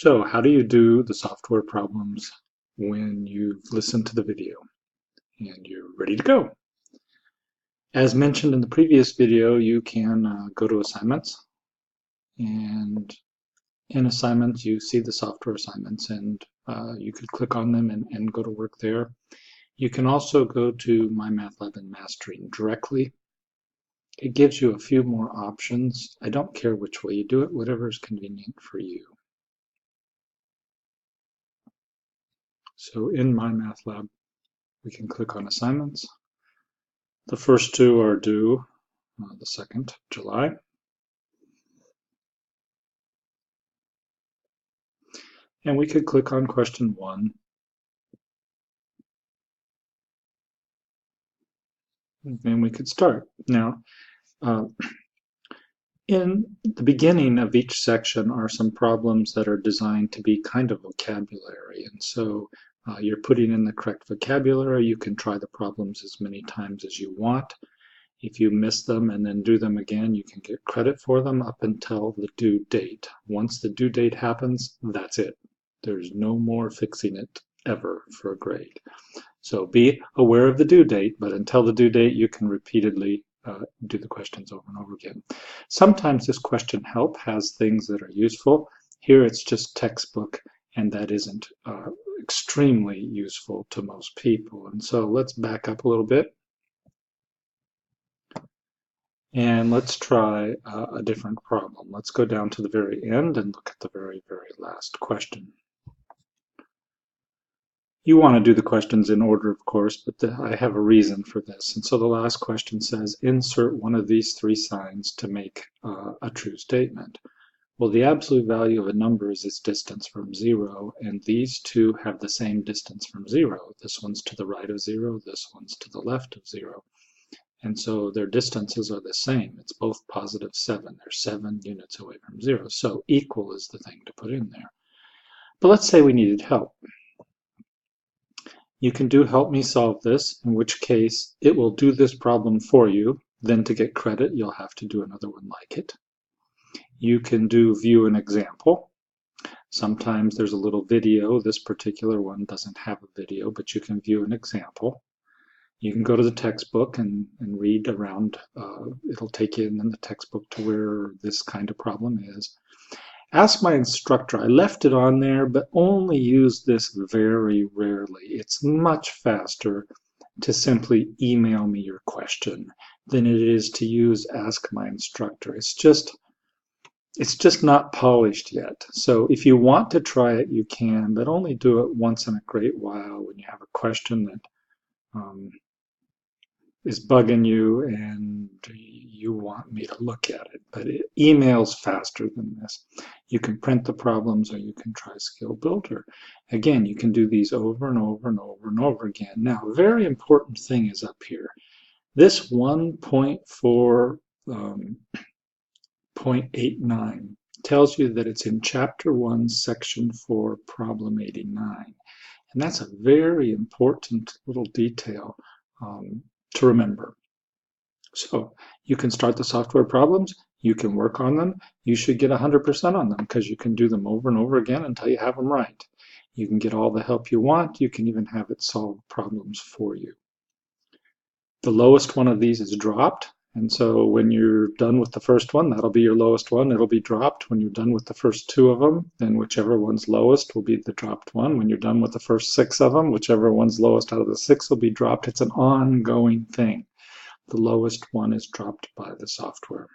So how do you do the software problems when you've listened to the video and you're ready to go? As mentioned in the previous video, you can go to assignments, and in assignments you see the software assignments, and you could click on them and go to work there. You can also go to MyMathLab and Mastering directly. It gives you a few more options. I don't care which way you do it, whatever is convenient for you. So in MyMathLab, we can click on assignments. The first two are due the 2nd of July. And we could click on question 1. And we could start. Now, in the beginning of each section are some problems that are designed to be kind of vocabulary. And so you're putting in the correct vocabulary. You can try the problems as many times as you want. If you miss them and then do them again, you can get credit for them up until the due date. Once the due date happens, that's it. There's no more fixing it ever for a grade. So be aware of the due date, but until the due date, you can repeatedly do the questions over and over again. Sometimes this question help has things that are useful. Here it's just textbook, and that isn't extremely useful to most people. And so let's back up a little bit. And let's try a different problem. Let's go down to the very end and look at the very, very last question. You want to do the questions in order, of course, but I have a reason for this. And so the last question says, insert one of these three signs to make a true statement. Well, the absolute value of a number is its distance from 0, and these two have the same distance from 0. This one's to the right of 0, this one's to the left of 0. And so their distances are the same. It's both positive 7. They're 7 units away from 0. So equal is the thing to put in there. But let's say we needed help. You can do help me solve this, in which case it will do this problem for you. Then to get credit, you'll have to do another one like it. You can do view an example. Sometimes there's a little video. This particular one doesn't have a video, but you can view an example. You can go to the textbook and read around. It'll take you in the textbook to where this kind of problem is. Ask my instructor. I left it on there, but only use this very rarely. It's much faster to simply email me your question than it is to use Ask My Instructor. It's just not polished yet. So if you want to try it, you can, but only do it once in a great while when you have a question that is bugging you and you want me to look at it. But email's faster than this. You can print the problems, or you can try Skill Builder. Again, you can do these over and over and over and over again. Now, a very important thing is up here. This 1.4.89 tells you that it's in Chapter 1, Section 4, Problem 89. And that's a very important little detail to remember. So you can start the software problems, you can work on them, you should get 100% on them because you can do them over and over again until you have them right. You can get all the help you want, you can even have it solve problems for you. The lowest one of these is dropped, and so when you're done with the first one, that'll be your lowest one, it'll be dropped. When you're done with the first 2 of them, then whichever one's lowest will be the dropped one. When you're done with the first 6 of them, whichever one's lowest out of the 6 will be dropped. It's an ongoing thing. The lowest one is dropped by the software.